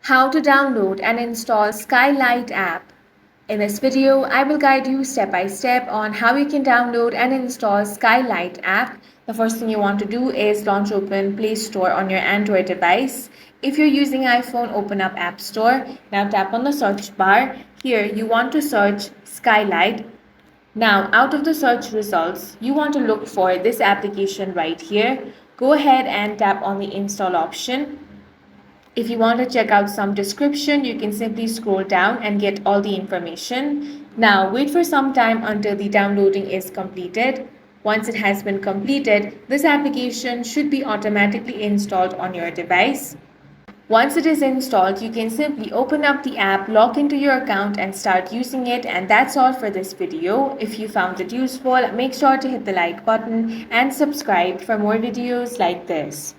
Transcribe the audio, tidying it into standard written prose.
How to download and install Skylight app. In this video, I will guide you step by step on how you can download and install Skylight app. The first thing you want to do is launch open Play Store on your Android device. If you're using iPhone, open up App Store. Now tap on the search bar. Here you want to search Skylight. Now out of the search results, you want to look for this application right here. Go ahead and tap on the install option. If you want to check out some description, you can simply scroll down and get all the information. Now wait for some time until the downloading is completed. Once it has been completed, this application should be automatically installed on your device. Once it is installed, you can simply open up the app, log into your account and start using it. And that's all for this video. If you found it useful, make sure to hit the like button and subscribe for more videos like this.